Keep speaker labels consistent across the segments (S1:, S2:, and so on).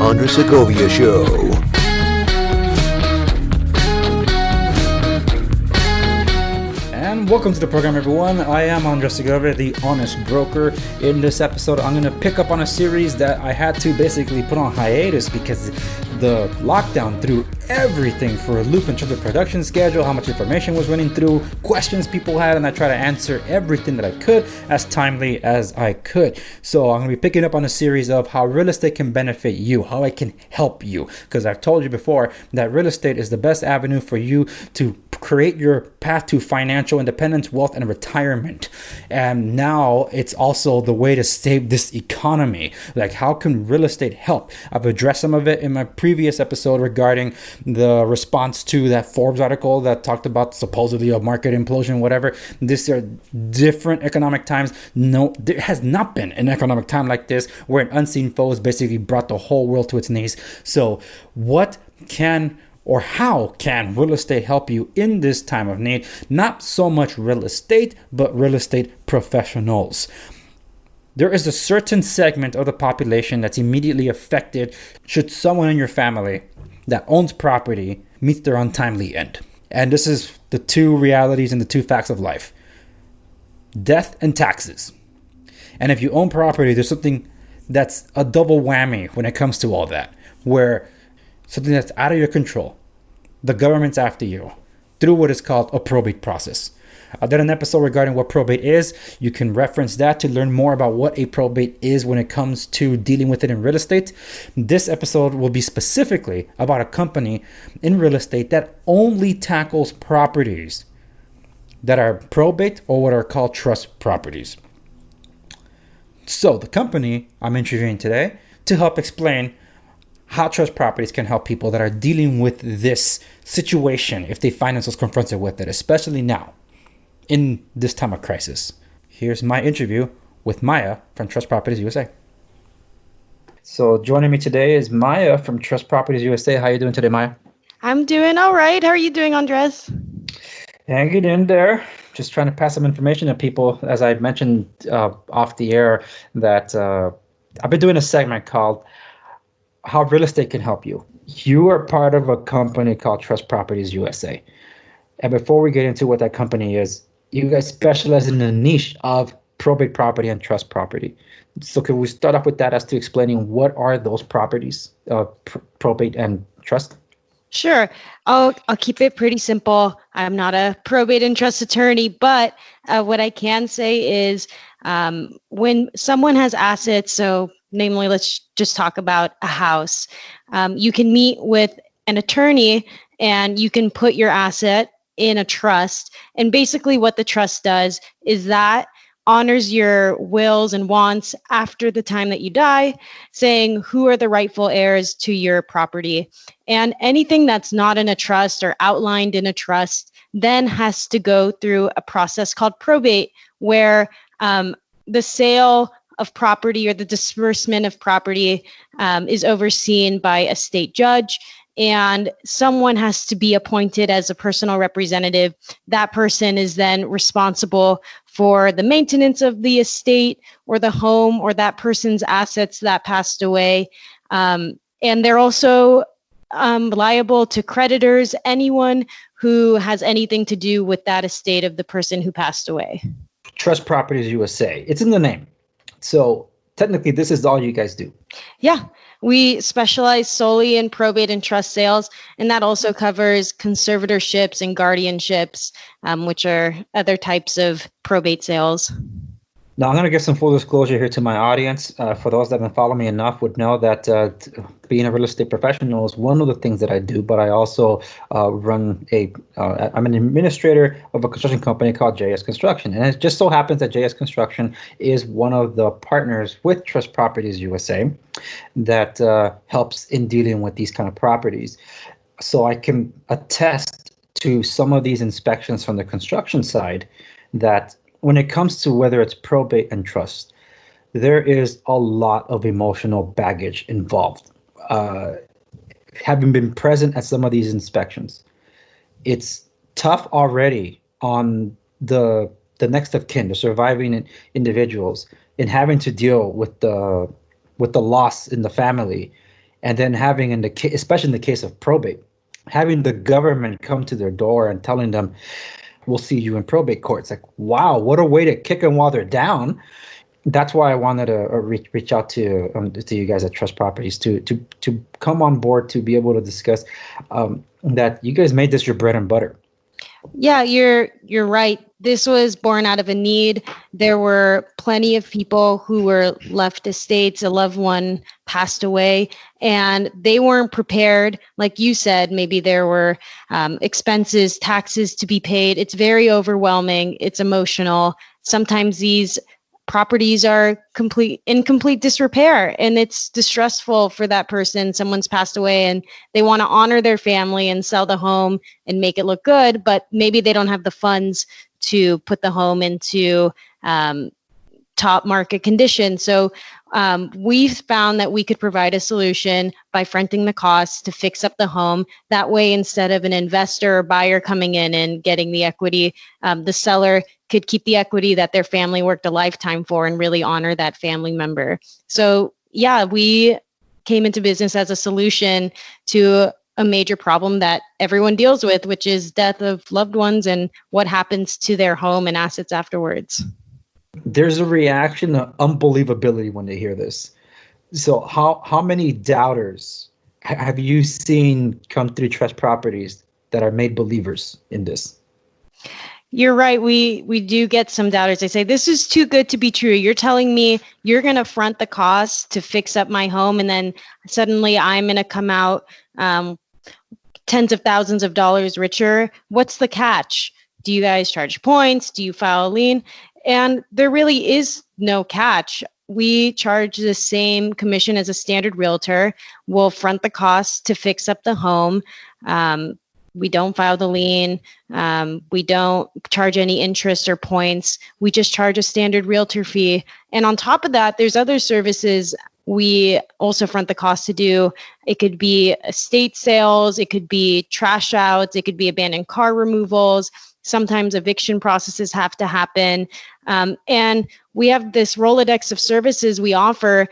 S1: Andre Segovia Show.
S2: And welcome to the program, everyone. I am Andre Segovia, the honest broker. In this episode, I'm going to pick up on a series that I had to basically put on hiatus because the lockdown threw everything for a loop in terms of production schedule, how much information was running through, questions people had, and I try to answer everything that I could as timely as I could. So I'm going to be picking up on a series of how real estate can benefit you, how I can help you, because I've told you before that real estate is the best avenue for you to create your path to financial independence, wealth, and retirement. And now it's also the way to save this economy. Like, how can real estate help? I've addressed some of it in my previous episode regarding the response to that Forbes article that talked about supposedly a market implosion, whatever. These are different economic times. No, there has not been an economic time like this where an unseen foe has basically brought the whole world to its knees. So what can or how can real estate help you in this time of need? Not so much real estate, but real estate professionals. There is a certain segment of the population that's immediately affected should someone in your family that owns property meet their untimely end. And this is the two realities and the two facts of life: death and taxes. And if you own property, there's something that's a double whammy when it comes to all that, where something that's out of your control, the government's after you through what is called a probate process. I did an episode regarding what probate is. You can reference that to learn more about what a probate is when it comes to dealing with it in real estate. This episode will be specifically about a company in real estate that only tackles properties that are probate or what are called trust properties. So the company I'm interviewing today to help explain how trust properties can help people that are dealing with this situation if they find themselves confronted with it, especially now in this time of crisis. Here's my interview with Maya from Trust Properties USA. So joining me today is Maya from Trust Properties USA. How are you doing today, Maya?
S3: I'm doing all right. How are you doing, Andres?
S2: Hanging in there. Just trying to pass some information to people. As I mentioned off the air, that I've been doing a segment called How Real Estate Can Help You. You are part of a company called Trust Properties USA. And before we get into what that company is, you guys specialize in the niche of probate property and trust property. So can we start off with that as to explaining what are those properties, probate and trust?
S3: Sure. I'll keep it pretty simple. I'm not a probate and trust attorney, but what I can say is when someone has assets, so namely, let's just talk about a house, you can meet with an attorney and you can put your asset in a trust. And basically what the trust does is that honors your wills and wants after the time that you die, saying who are the rightful heirs to your property. And anything that's not in a trust or outlined in a trust then has to go through a process called probate, where the sale of property or the disbursement of property is overseen by a state judge, and someone has to be appointed as a personal representative. That person is then responsible for the maintenance of the estate or the home or that person's assets that passed away. And they're also liable to creditors, anyone who has anything to do with that estate of the person who passed away.
S2: Trust Properties USA. It's in the name. So technically, this is all you guys do.
S3: Yeah. We specialize solely in probate and trust sales, and that also covers conservatorships and guardianships, which are other types of probate sales.
S2: Now, I'm going to give some full disclosure here to my audience. For those that have been following me enough would know that being a real estate professional is one of the things that I do, but I also I'm an administrator of a construction company called JS Construction. And it just so happens that JS Construction is one of the partners with Trust Properties USA that helps in dealing with these kind of properties. So I can attest to some of these inspections from the construction side that when it comes to whether it's probate and trust, there is a lot of emotional baggage involved. Having been present at some of these inspections, it's tough already on the next of kin, the surviving individuals, in having to deal with the loss in the family and then having especially in the case of probate, having the government come to their door and telling them, we'll see you in probate court. It's like, wow, what a way to kick them while they're down. That's why I wanted to reach out to you guys at Trust Properties to come on board, to be able to discuss that you guys made this your bread and butter.
S3: Yeah, you're right. This was born out of a need. There were plenty of people who were left estates, a loved one passed away, and they weren't prepared. Like you said, maybe there were expenses, taxes to be paid. It's very overwhelming. It's emotional. Sometimes these properties are in complete disrepair, and it's distressful for that person. Someone's passed away and they want to honor their family and sell the home and make it look good, but maybe they don't have the funds to put the home into top market condition. So we've found that we could provide a solution by fronting the costs to fix up the home. That way, instead of an investor or buyer coming in and getting the equity, the seller could keep the equity that their family worked a lifetime for and really honor that family member. So yeah, we came into business as a solution to a major problem that everyone deals with, which is death of loved ones and what happens to their home and assets afterwards.
S2: There's a reaction of unbelievability when they hear this. So how many doubters have you seen come through Trust Properties that are made believers in this?
S3: You're right. We do get some doubters. They say, this is too good to be true. You're telling me you're going to front the cost to fix up my home, and then suddenly I'm going to come out tens of thousands of dollars richer. What's the catch? Do you guys charge points? Do you file a lien? And there really is no catch. We charge the same commission as a standard realtor. We'll front the cost to fix up the home. We don't file the lien. We don't charge any interest or points. We just charge a standard realtor fee. And on top of that, there's other services we also front the cost to do. It could be estate sales. It could be trash outs. It could be abandoned car removals. Sometimes eviction processes have to happen. And we have this Rolodex of services we offer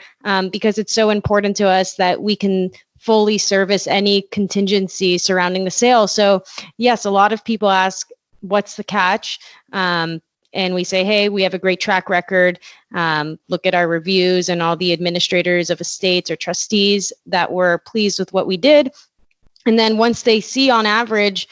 S3: because it's so important to us that we can fully service any contingency surrounding the sale. So yes, a lot of people ask, what's the catch? And we say, hey, we have a great track record. Look at our reviews and all the administrators of estates or trustees that were pleased with what we did. And then once they see on average,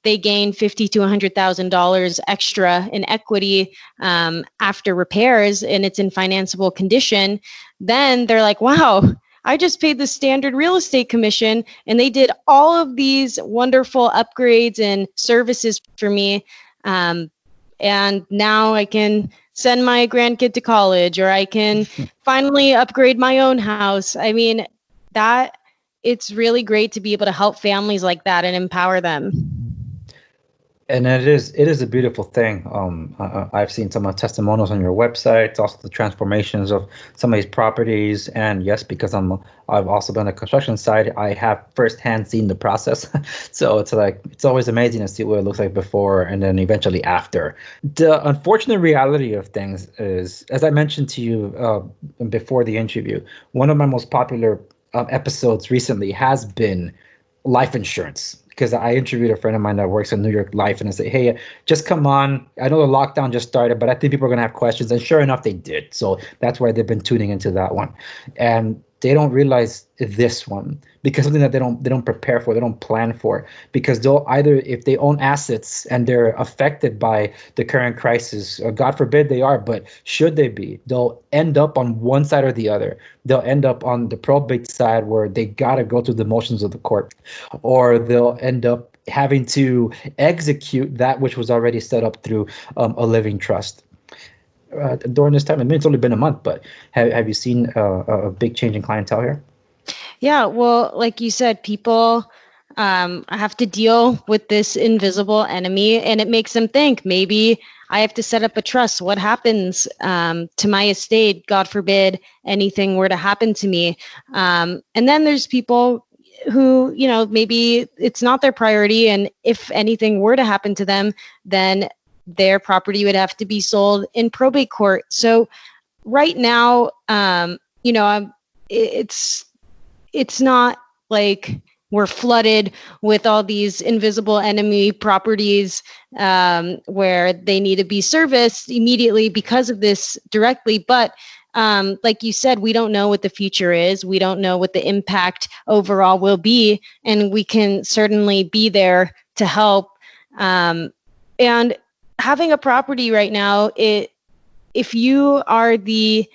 S3: they gain $50,000 to $100,000 extra in equity after repairs, and it's in financeable condition, then they're like, wow, I just paid the standard real estate commission and they did all of these wonderful upgrades and services for me. And now I can send my grandkid to college, or I can finally upgrade my own house. I mean, it's really great to be able to help families like that and empower them.
S2: And it is a beautiful thing. I've seen some of the testimonials on your website, also the transformations of some of these properties. And yes, because I've also been on the construction side, I have firsthand seen the process. So it's always amazing to see what it looks like before and then eventually after. The unfortunate reality of things is, as I mentioned to you before the interview, one of my most popular episodes recently has been life insurance, because I interviewed a friend of mine that works in New York Life, and I said, hey, just come on. I know the lockdown just started, but I think people are going to have questions. And sure enough, they did. So that's why they've been tuning into that one. And they don't realize this one, because something that they don't prepare for, they don't plan for, because they'll either, if they own assets and they're affected by the current crisis, or God forbid they are, but should they be, they'll end up on one side or the other. They'll end up on the probate side where they got to go through the motions of the court, or they'll end up having to execute that which was already set up through a living trust. During this time, I mean, it's only been a month, but have you seen a big change in clientele here?
S3: Yeah, well, like you said, people have to deal with this invisible enemy, and it makes them think, maybe I have to set up a trust. What happens to my estate? God forbid anything were to happen to me. And then there's people who, maybe it's not their priority, and if anything were to happen to them, then their property would have to be sold in probate court. So right now, it's it's not like we're flooded with all these invisible enemy properties where they need to be serviced immediately because of this directly. But like you said, we don't know what the future is. We don't know what the impact overall will be. And we can certainly be there to help. And having a property right now, if you are the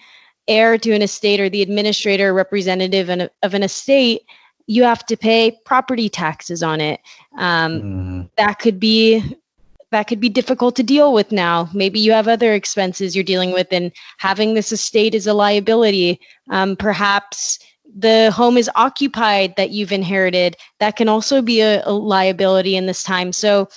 S3: heir to an estate or the administrator representative of an estate, you have to pay property taxes on it. That could be difficult to deal with now. Maybe you have other expenses you're dealing with, and having this estate is a liability. Perhaps the home is occupied that you've inherited. That can also be a liability in this time. So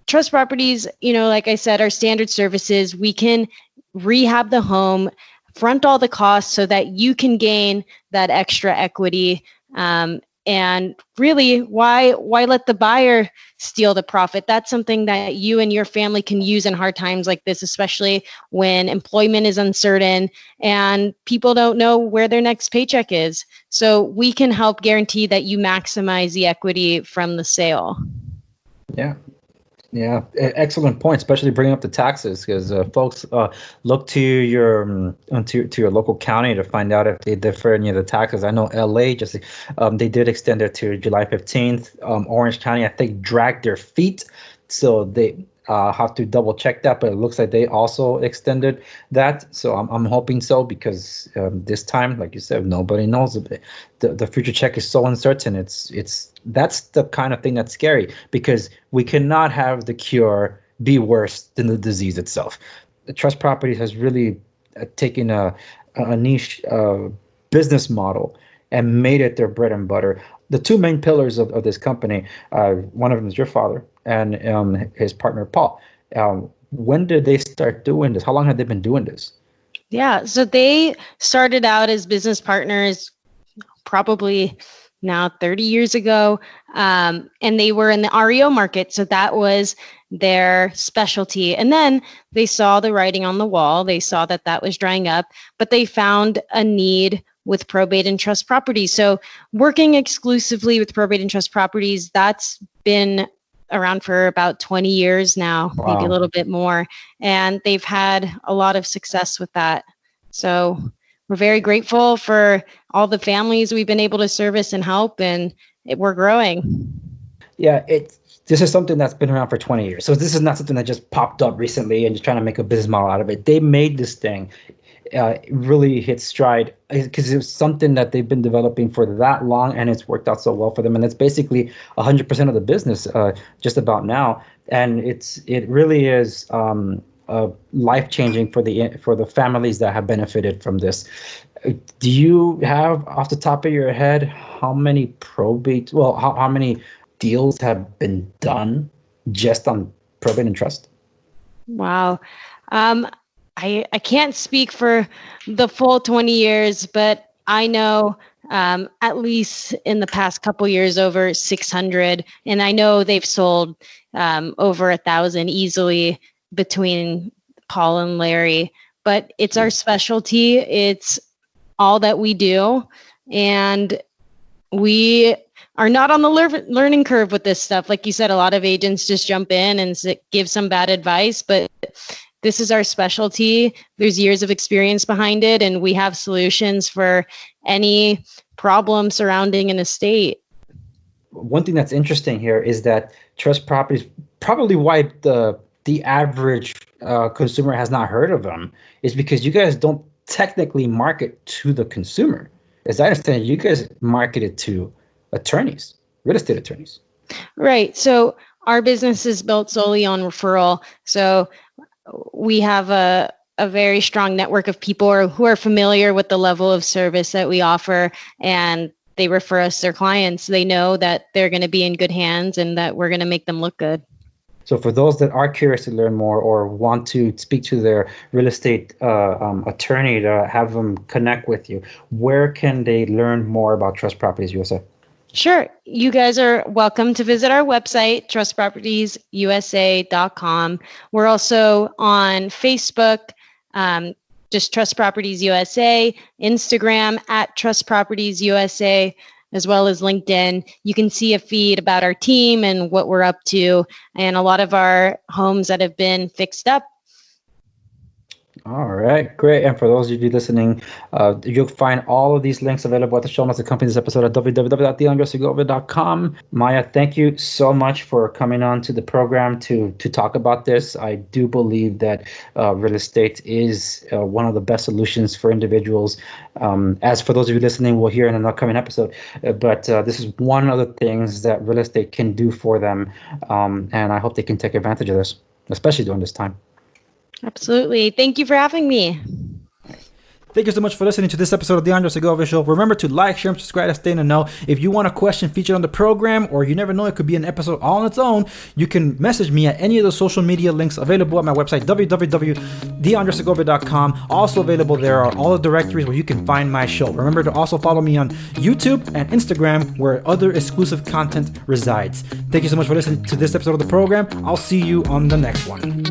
S3: trust properties, like I said, are standard services. We can rehab the home, front all the costs so that you can gain that extra equity. And really, why let the buyer steal the profit? That's something that you and your family can use in hard times like this, especially when employment is uncertain and people don't know where their next paycheck is. So we can help guarantee that you maximize the equity from the sale.
S2: Yeah, excellent point, especially bringing up the taxes, because folks look to your to your local county to find out if they defer any of the taxes. I know LA just they did extend it to July 15th. Orange County, I think, dragged their feet, so they have to double check that. But it looks like they also extended that. So I'm hoping so, because this time, like you said, nobody knows. The future check is so uncertain. That's the kind of thing that's scary, because we cannot have the cure be worse than the disease itself. The trust properties has really taken a niche business model and made it their bread and butter. The two main pillars of this company, one of them is your father and his partner, Paul. When did they start doing this? How long have they been doing this?
S3: Yeah, so they started out as business partners probably now 30 years ago, and they were in the REO market. So that was their specialty. And then they saw the writing on the wall. They saw that was drying up, but they found a need with probate and trust properties. So working exclusively with probate and trust properties, that's been around for about 20 years now, wow, maybe a little bit more. And they've had a lot of success with that. So we're very grateful for all the families we've been able to service and help, and we're growing.
S2: Yeah, this is something that's been around for 20 years. So this is not something that just popped up recently and just trying to make a business model out of it. They made this thing really hit stride because it was something that they've been developing for that long, and it's worked out so well for them. And it's basically 100% of the business just about now. And it really is life-changing for the families that have benefited from this. Do you have off the top of your head how many how many deals have been done just on probate and trust?
S3: Wow. I can't speak for the full 20 years, but I know at least in the past couple years over 600, and I know they've sold over 1,000 easily between Paul and Larry. But it's our specialty. It's all that we do, and we are not on the learning curve with this stuff. Like you said, a lot of agents just jump in and give some bad advice, but this is our specialty. There's years of experience behind it, and we have solutions for any problem surrounding an estate.
S2: One thing that's interesting here is that trust properties, probably why the average consumer has not heard of them, is because you guys don't technically market to the consumer. As I understand it, you guys market it to attorneys, real estate attorneys.
S3: Right. So our business is built solely on referral. So we have a very strong network of people who are familiar with the level of service that we offer, and they refer us their clients. They know that they're going to be in good hands and that we're going to make them look good.
S2: So for those that are curious to learn more or want to speak to their real estate attorney to have them connect with you, where can they learn more about Trust Properties USA?
S3: Sure. You guys are welcome to visit our website, trustpropertiesusa.com. We're also on Facebook, just Trust Properties USA, Instagram at Trust Properties USA, as well as LinkedIn. You can see a feed about our team and what we're up to, and a lot of our homes that have been fixed up.
S2: All right, great. And for those of you listening, you'll find all of these links available at the show notes that accompany this episode at www.theandressegovia.com. Maya, thank you so much for coming on to the program to talk about this. I do believe that real estate is one of the best solutions for individuals. As for those of you listening, we'll hear in an upcoming episode. But this is one of the things that real estate can do for them. And I hope they can take advantage of this, especially during this time.
S3: Absolutely. Thank you for having me.
S2: Thank you so much for listening to this episode of The Andre Segovia Show. Remember to like, share, and subscribe to stay in the know. If you want a question featured on the program, or you never know, it could be an episode all on its own, you can message me at any of the social media links available at my website, www.theandressegovia.com. Also available there are all the directories where you can find my show. Remember to also follow me on YouTube and Instagram, where other exclusive content resides. Thank you so much for listening to this episode of the program. I'll see you on the next one.